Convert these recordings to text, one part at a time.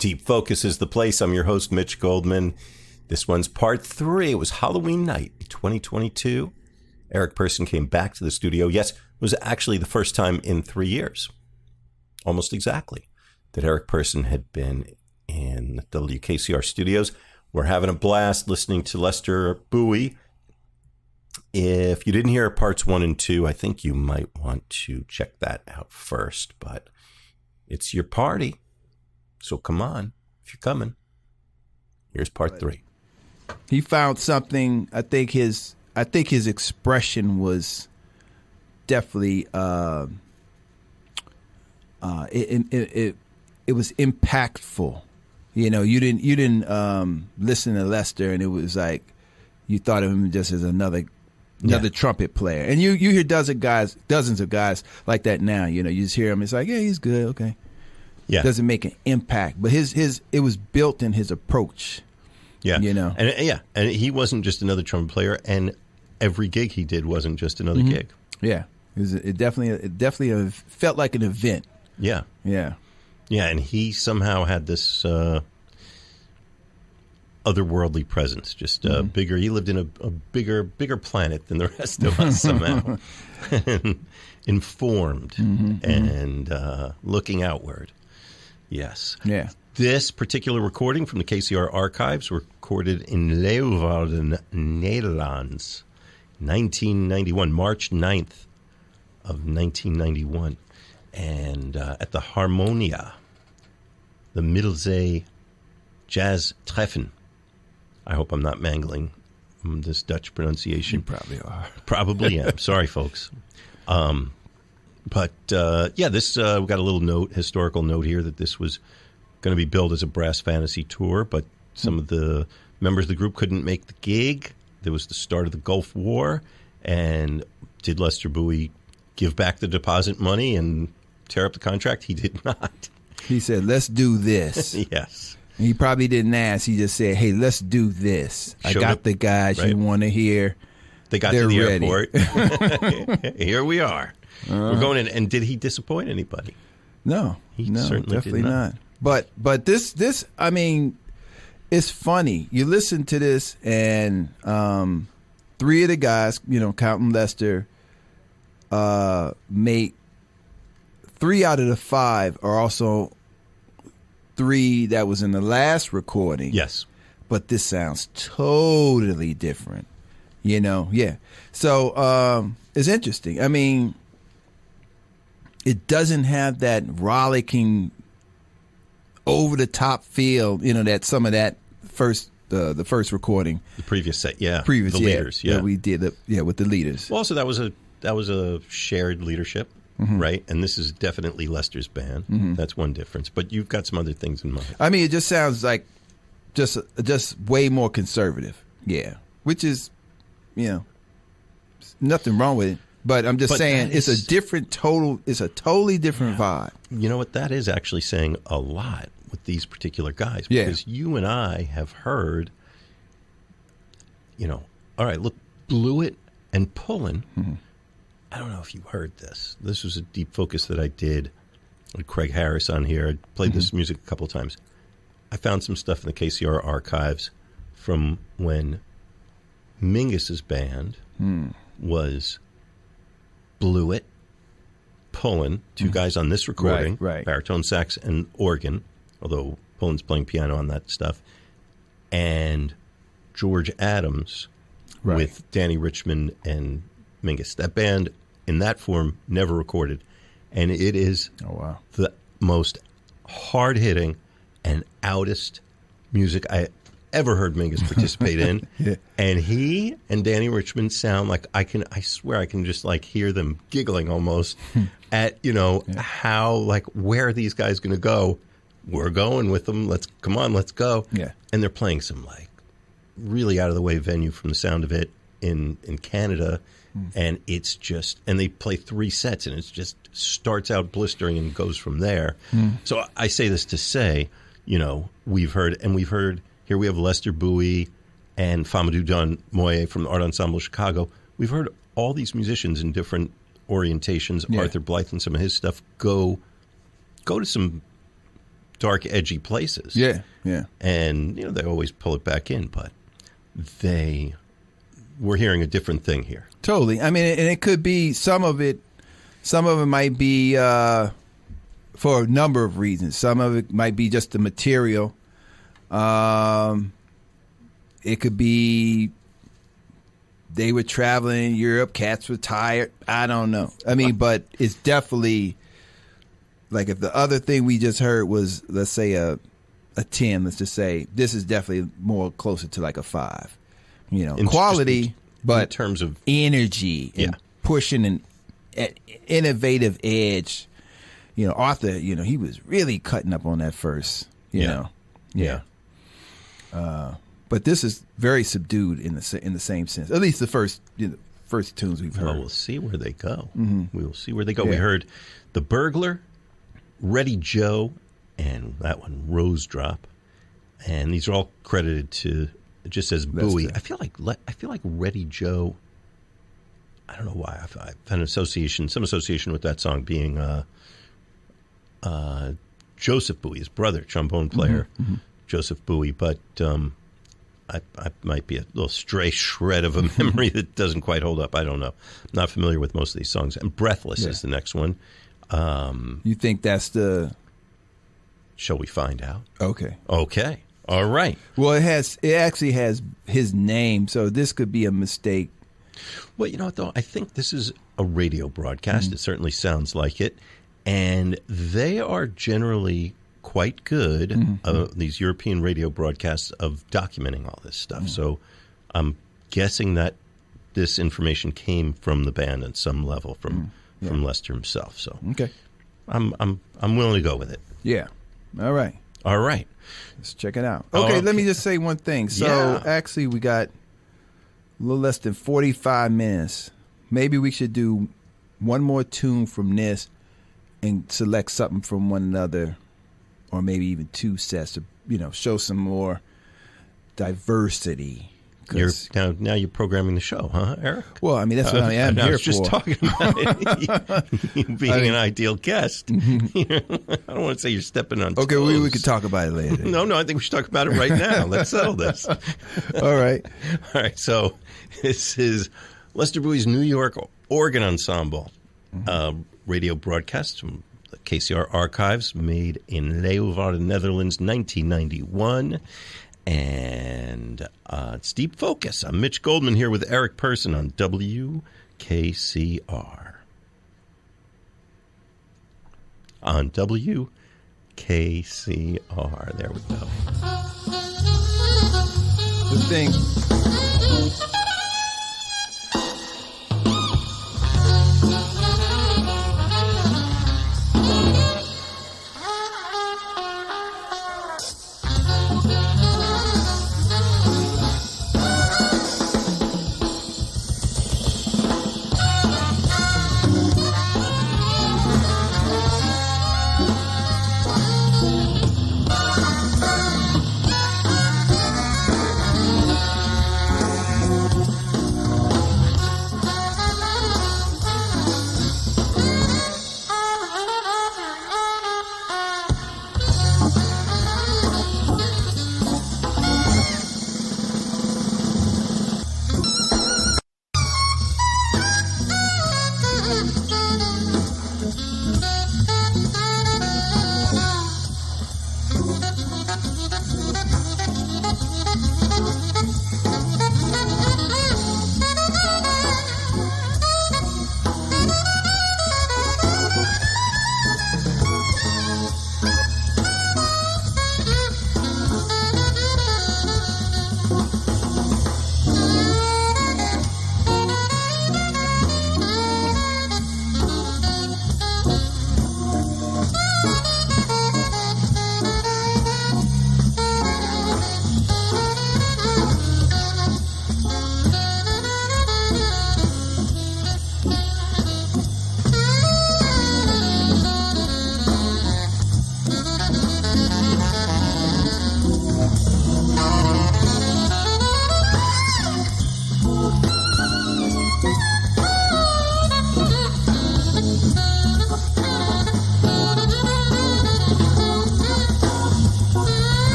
Deep Focus is the place. I'm your host, Mitch Goldman. This one's part 3. It was Halloween night, 2022. Eric Persson came back to the studio. Yes, it was actually the first time in 3 years, almost exactly, that Eric Persson had been in the WKCR studios. We're having a blast listening to Lester Bowie. If you didn't hear parts 1 and 2, I think you might want to check that out first, but it's your party. So come on, if you're coming. Here's part 3. He found something. I think his expression was definitely it was impactful. You know, you didn't listen to Lester and it was like you thought of him just as another trumpet player. And you hear dozens of guys like that now. You know, you just hear him. It's like, yeah, he's good, okay. Yeah, doesn't make an impact, but his it was built in his approach. Yeah, you know, and he wasn't just another trumpet player, and every gig he did wasn't just another gig. Yeah, it definitely felt like an event. Yeah, and he somehow had this otherworldly presence, just bigger. He lived in a bigger planet than the rest of us somehow, informed and looking outward. Yes. Yeah. This particular recording from the KCR archives recorded in Leeuwarden, Netherlands, 1991, March 9th of 1991. And at the Harmonia, the Middelzee Jazz Treffen. I hope I'm not mangling this Dutch pronunciation. You probably are. Probably am. Sorry, folks. But this we got a little historical note here that this was going to be billed as a brass fantasy tour, but some of the members of the group couldn't make the gig. There was the start of the Gulf War, and did Lester Bowie give back the deposit money and tear up the contract? He did not. He said, let's do this. Yes. He probably didn't ask. He just said, hey, let's do this. I got the guys you want to hear. They got to the airport. Here we are. We're going in. And did he disappoint anybody? No. He certainly definitely did not. But this, I mean, it's funny. You listen to this, and 3 of the guys, you know, counting Lester, made 3 out of the 5 are also 3 that was in the last recording. Yes. But this sounds totally different, you know? Yeah. So it's interesting. I mean, it doesn't have that rollicking, over-the-top feel, you know, that some of that the first recording. The previous set, the leaders, that we did, with the leaders. Well, also, that was a shared leadership. Right, and this is definitely Lester's band. That's one difference. But you've got some other things in mind. I mean, it just sounds like just way more conservative. Yeah, which is, you know, nothing wrong with it. But I'm just saying it's a totally different vibe. You know what? That is actually saying a lot with these particular guys, because you and I have heard, you know, all right, look, Blew It and Pullin'. I don't know if you heard this. This was a deep focus that I did with Craig Harris on here. I played this music a couple of times. I found some stuff in the KCR archives from when Mingus's band was Blew It, Pullin', 2 guys on this recording, right. baritone sax and organ, although Pullin's playing piano on that stuff, and George Adams with Danny Richmond and Mingus. That band in that form never recorded, and it is the most hard-hitting and outest music I ever heard Mingus participate in. And he and Danny Richmond sound like I swear I can just like hear them giggling almost at, you know, how, like, where are these guys going to go? We're going with them. Let's go. Yeah. And they're playing some like really out of the way venue from the sound of it in Canada. And it's just, and they play 3 sets, and it just starts out blistering and goes from there. So I say this to say, you know, we've heard, here we have Lester Bowie and Famadou Don Moye from the Art Ensemble Chicago. We've heard all these musicians in different orientations. Arthur Blythe and some of his stuff go to some dark, edgy places. Yeah. And, they always pull it back in, but we're hearing a different thing here. Totally. I mean, and it could be some of it might be for a number of reasons. Some of it might be just the material. It could be they were traveling in Europe, cats were tired. I don't know. I mean, but it's definitely like if the other thing we just heard was, let's say a 10, let's just say this is definitely more closer to like a 5. Quality, but in terms of energy and pushing an innovative edge. Arthur, he was really cutting up on that first. You know. Yeah. But this is very subdued in the same sense. At least the first tunes we've heard. Well, we'll see where they go. Mm-hmm. We will see where they go. Yeah. We heard The Burglar, Ready Joe, and that one, Rose Drop. And these are all credited to, it just says Bowie. I feel like Ready Joe, I don't know why. I've had some association with that song being Joseph Bowie, his brother, trombone player, Joseph Bowie. But I might be a little stray shred of a memory that doesn't quite hold up. I don't know. I'm not familiar with most of these songs. And Breathless is the next one. You think that's the... Shall we find out? Okay. All right. Well, it actually has his name, so this could be a mistake. Well, you know what, though? I think this is a radio broadcast. It certainly sounds like it. And they are generally quite good, these European radio broadcasts, of documenting all this stuff. So I'm guessing that this information came from the band at some level, from Lester himself. So I'm willing to go with it. Yeah. All right. Let's check it out. Okay, let me just say one thing. So actually we got a little less than 45 minutes. Maybe we should do one more tune from this and select something from one another, or maybe even two sets to, show some more diversity. Now you're programming the show, huh, Eric? Well, I mean, that's what I am here for. I was just talking about it. You being an ideal guest. I don't want to say you're stepping on toes. Okay, we could talk about it later. No, I think we should talk about it right now. Let's settle this. All right. So this is Lester Bowie's New York Organ Ensemble radio broadcast from the KCR archives, made in Leeuwarden, Netherlands, 1991. And it's Deep Focus. I'm Mitch Goldman here with Eric Person on WKCR. On WKCR. There we go. The thing.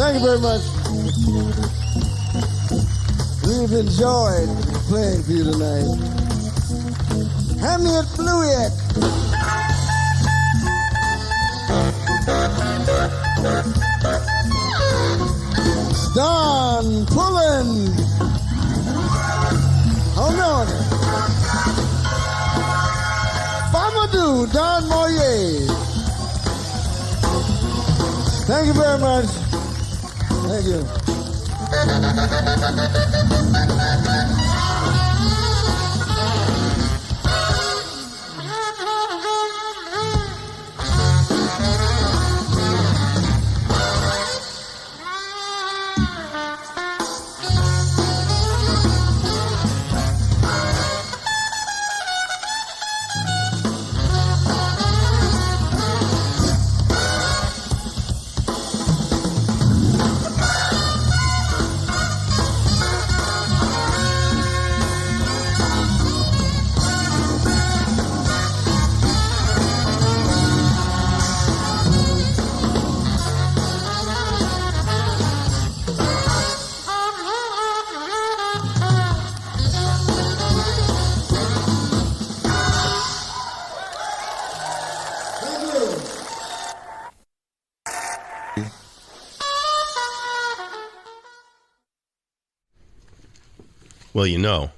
Thank you very much. We've enjoyed playing for you tonight. Hand me a fluid. Don Pullen. do, Don Moyer. Thank you very much. Thank you. Well, you know,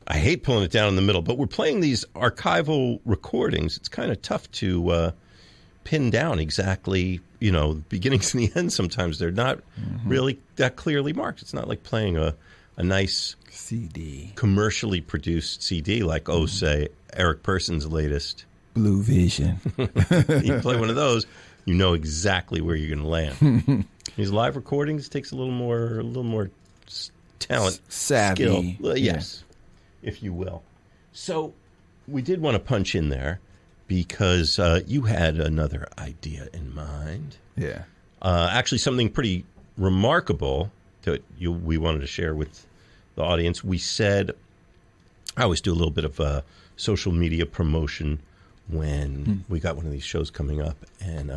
I hate pulling it down in the middle, but we're playing these archival recordings. It's kind of tough to pin down exactly, you know, the beginnings and the end. Sometimes they're not really that clearly marked. It's not like playing a nice CD, commercially produced CD like, say, Eric Person's latest. Blue Vision. You play one of those, you know exactly where you're going to land. These live recordings takes a little more talent, savvy, skill. Yes, if you will. So we did want to punch in there because you had another idea in mind. Yeah. Actually, something pretty remarkable that we wanted to share with the audience. We said, I always do a little bit of social media promotion when we got one of these shows coming up, and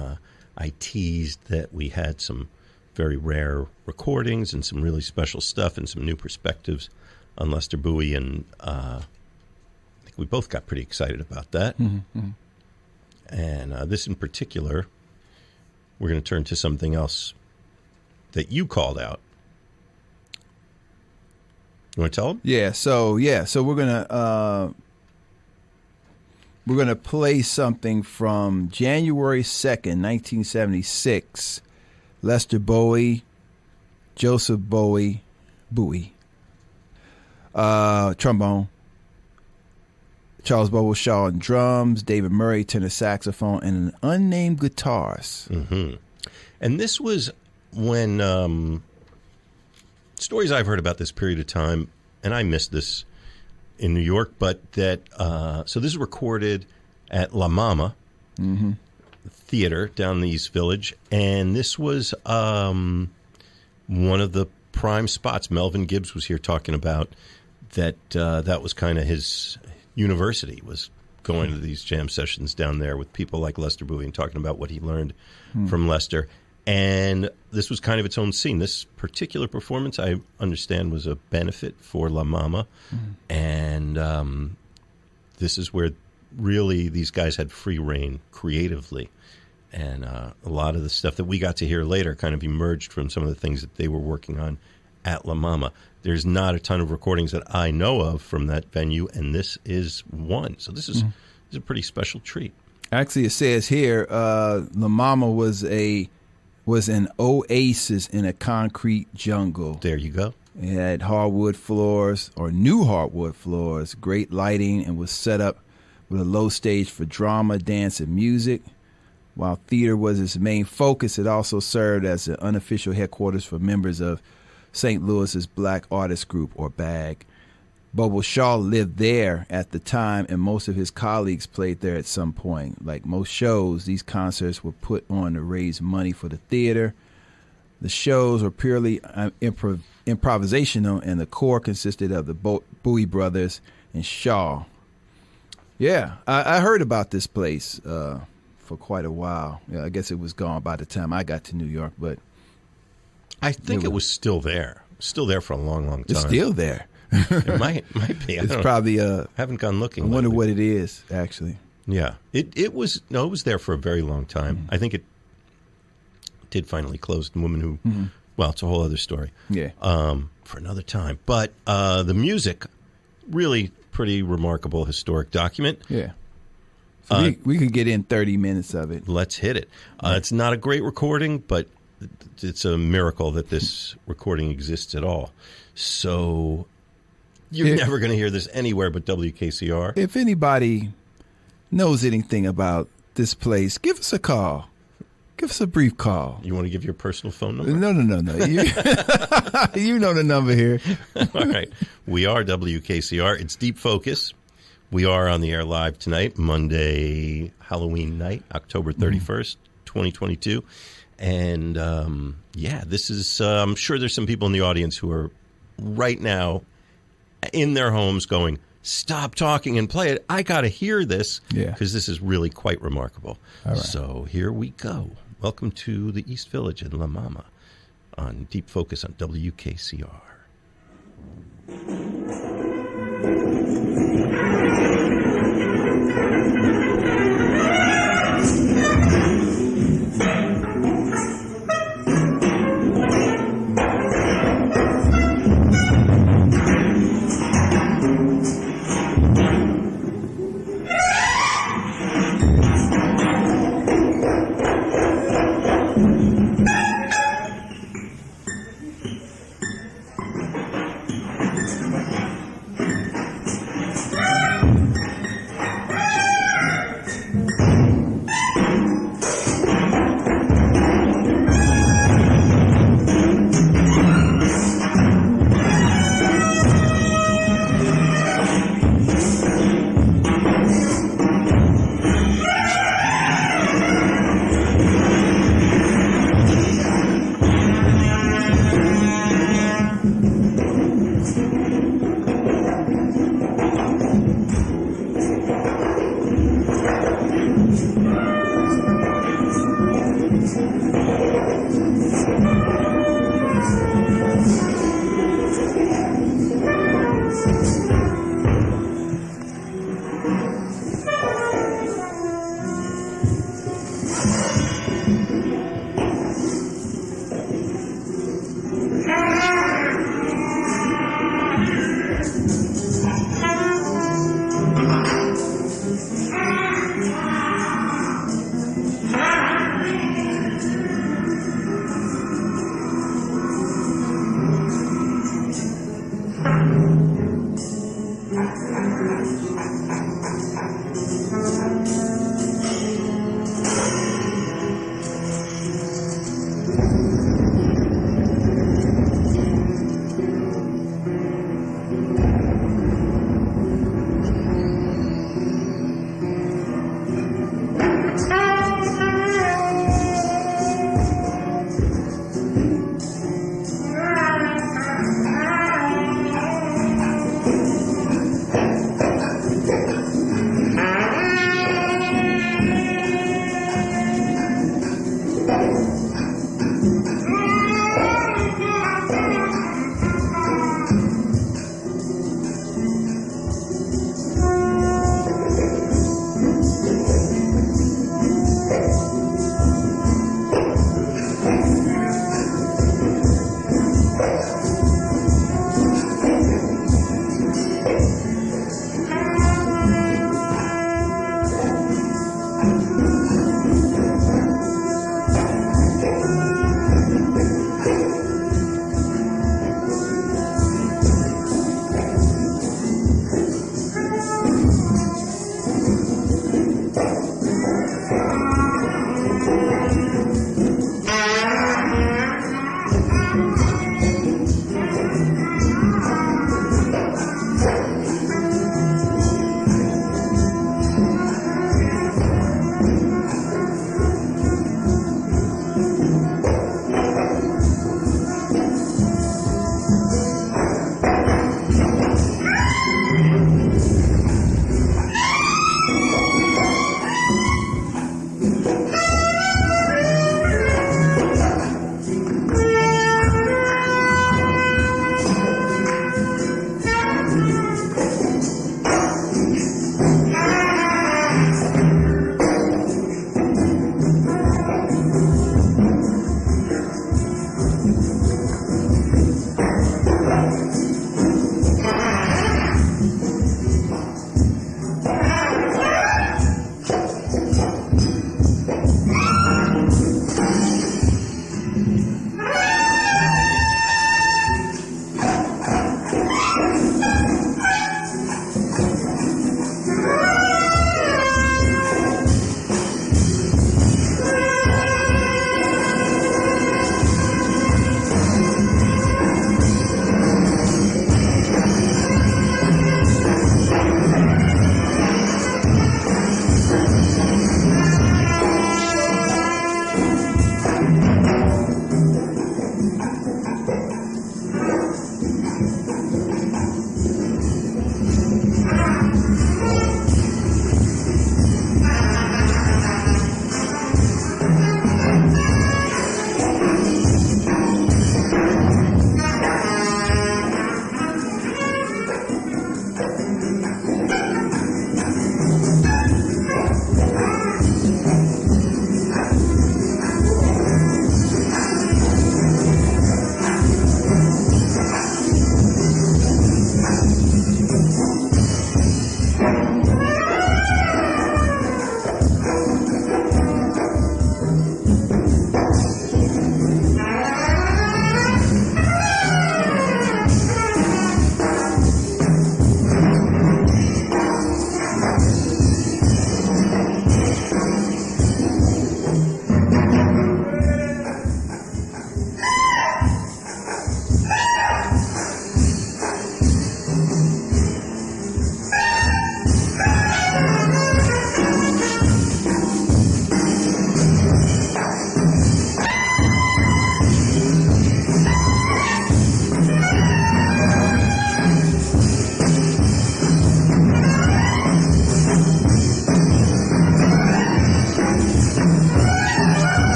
I teased that we had some very rare recordings and some really special stuff and some new perspectives on Lester Bowie, and I think we both got pretty excited about that. And this in particular, we're going to turn to something else that you called out. You want to tell them? Yeah. So we're gonna play something from January 2nd, 1976. Lester Bowie, Joseph Bowie, trombone, Charles Bowie Shaw on drums, David Murray tenor saxophone, and an unnamed guitarist. And this was when stories I've heard about this period of time, and I missed this in New York, but that so this is recorded at La Mama Theater down in the East Village, and this was one of the prime spots. Melvin Gibbs was here talking about that. That was kind of his university, was going to these jam sessions down there with people like Lester Bowie and talking about what he learned from Lester. And this was kind of its own scene. This particular performance, I understand, was a benefit for La Mama. And this is where really these guys had free reign creatively. And a lot of the stuff that we got to hear later kind of emerged from some of the things that they were working on at La Mama. There's not a ton of recordings that I know of from that venue, and this is one. So this is a pretty special treat. Actually, it says here, La Mama was an oasis in a concrete jungle. There you go. It had hardwood floors, or new hardwood floors, great lighting, and was set up with a low stage for drama, dance, and music. While theater was its main focus, it also served as the unofficial headquarters for members of St. Louis's Black Artist Group, or BAG. Bobo Shaw lived there at the time, and most of his colleagues played there at some point. Like most shows, these concerts were put on to raise money for the theater. The shows were purely improvisational, and the core consisted of the Bowie brothers and Shaw. Yeah, I heard about this place for quite a while. Yeah, I guess it was gone by the time I got to New York, but I think it was still there. Still there for a long, long time. It's still there. It might be. It's probably haven't gone looking. I wonder lately. what it is actually. Yeah, it was there for a very long time. I think it did finally close. The woman who, well, it's a whole other story. Yeah, for another time. But the music, really pretty remarkable historic document. Yeah, We could get in 30 minutes of it. Let's hit it. It's not a great recording, but it's a miracle that this recording exists at all. So you're never going to hear this anywhere but WKCR. If anybody knows anything about this place, give us a call. Give us a brief call. You want to give your personal phone number? No. You know the number here. All right. We are WKCR. It's Deep Focus. We are on the air live tonight, Monday, Halloween night, October 31st, 2022. And, this is, I'm sure there's some people in the audience who are right now in their homes going, stop talking and play it. I got to hear this because this is really quite remarkable. All right. So here we go. Welcome to the East Village in La Mama on Deep Focus on WKCR.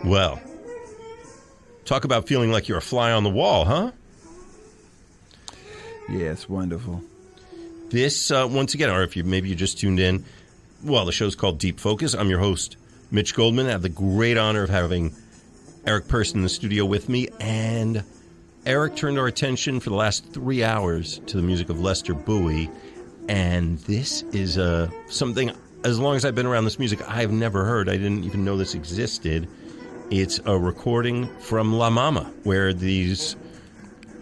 Well, talk about feeling like you're a fly on the wall, huh? Yeah, it's wonderful. This, once again, or if maybe you just tuned in, well, the show's called Deep Focus. I'm your host, Mitch Goldman. I have the great honor of having Eric Person in the studio with me. And Eric turned our attention for the last 3 hours to the music of Lester Bowie. And this is something, as long as I've been around this music, I've never heard. I didn't even know this existed. It's a recording from La Mama, where these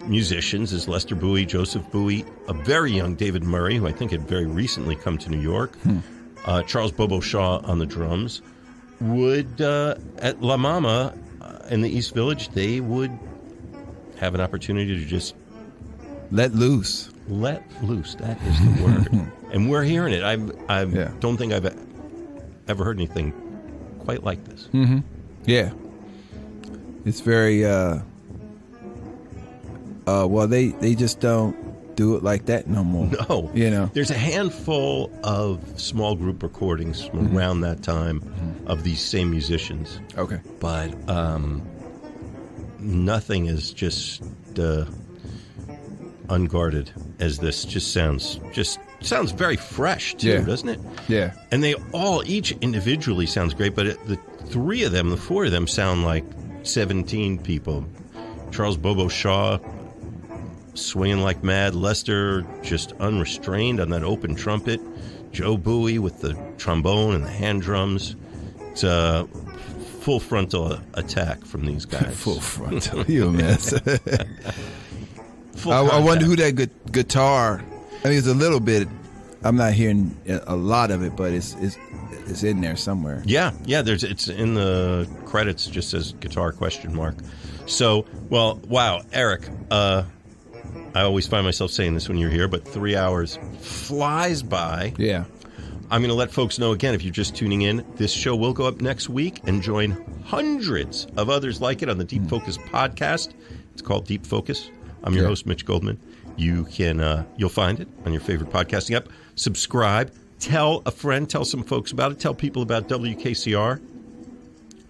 musicians, is Lester Bowie, Joseph Bowie, a very young David Murray, who I think had very recently come to New York, Charles Bobo Shaw on the drums, would, at La Mama in the East Village, they would have an opportunity to just let loose. Let loose, that is the word. And we're hearing it. I don't think I've ever heard anything quite like this. Mm-hmm. Yeah. It's very, well, they just don't do it like that no more. No. You know? There's a handful of small group recordings from around that time of these same musicians. Okay. But nothing is just unguarded as this. Just sounds very fresh, too, doesn't it? Yeah. And they all, each individually sounds great, but the four of them sound like 17 people. Charles Bobo Shaw swinging like mad. Lester just unrestrained on that open trumpet. Joe Bowie with the trombone and the hand drums. It's a full frontal attack from these guys. Full frontal. You a mess. I wonder who that guitar. I mean, it's a little bit. I'm not hearing a lot of it, but it's in there somewhere. Yeah. It's in the credits. It just says guitar ? So, well, wow, Eric. I always find myself saying this when you're here, but 3 hours flies by. Yeah. I'm going to let folks know again, if you're just tuning in, this show will go up next week and join hundreds of others like it on the Deep Focus podcast. It's called Deep Focus. I'm your host, Mitch Goldman. You can, you'll find it on your favorite podcasting app. Subscribe. Tell a friend. Tell some folks about it. Tell people about WKCR.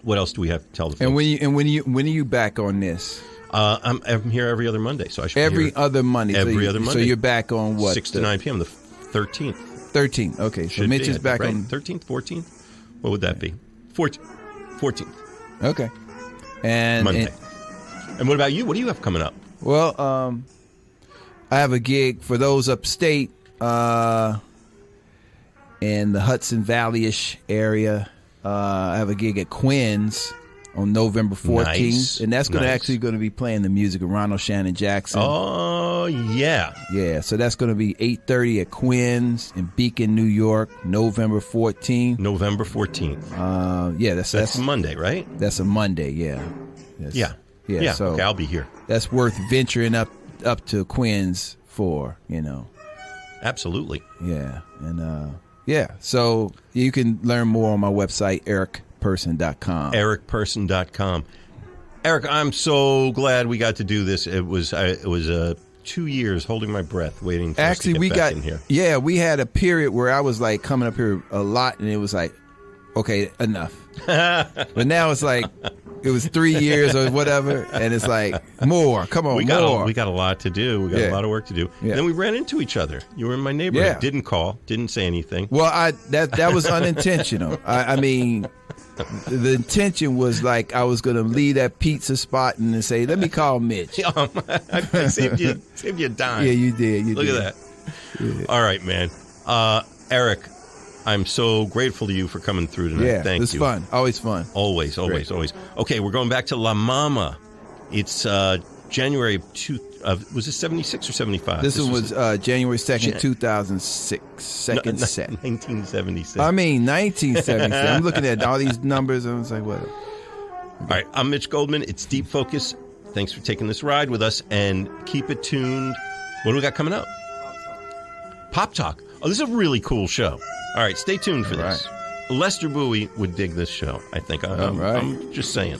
What else do we have to tell the folks? And when are you back on this? I'm here every other Monday, so I should be every here other Monday. Other Monday. So you're back on what? 6 to 9 p.m. the 13th. 13th. Okay, so Mitch is back on 13th, 14th. What would that be? 14th. Okay. And Monday. And what about you? What do you have coming up? Well, I have a gig for those upstate in the Hudson Valley-ish area. I have a gig at Quinn's on November 14th. Nice. And that's actually going to be playing the music of Ronald Shannon Jackson. Oh, yeah. Yeah, so that's going to be 8:30 at Quinn's in Beacon, New York, November 14th. November 14th. Yeah, that's a Monday, right? That's a Monday, yeah. Yeah, so okay, I'll be here. That's worth venturing up to Quinn's for, you know. Absolutely. Yeah, and so you can learn more on my website, ericperson.com. ericperson.com. Eric, I'm so glad we got to do this. It was 2 years holding my breath, waiting for us to get back in here. Yeah, we had a period where I was like coming up here a lot, and it was like, okay, enough. But now it's like, it was 3 years or whatever, and it's like, more. Come on, more. We got a lot to do. We got a lot of work to do. Yeah. And then we ran into each other. You were in my neighborhood. Yeah. Didn't call. Didn't say anything. Well, that was unintentional. I mean, the intention was like I was going to leave that pizza spot and say, let me call Mitch. I saved you a dime. Yeah, you did. Look at that. Yeah. All right, man. Eric, I'm so grateful to you for coming through tonight. Yeah, Thank you. It was fun. Always fun. Always. Okay, we're going back to La Mama. It's January of was it 76 or 75? This one was January 2nd, 2006. Second set. 1976. I mean, 1976. I'm looking at all these numbers and I was like, what? All right, I'm Mitch Goldman. It's Deep Focus. Thanks for taking this ride with us, and keep it tuned. What do we got coming up? Pop Talk. Oh, this is a really cool show. All right, stay tuned for this. Lester Bowie would dig this show, I think. I'm just saying.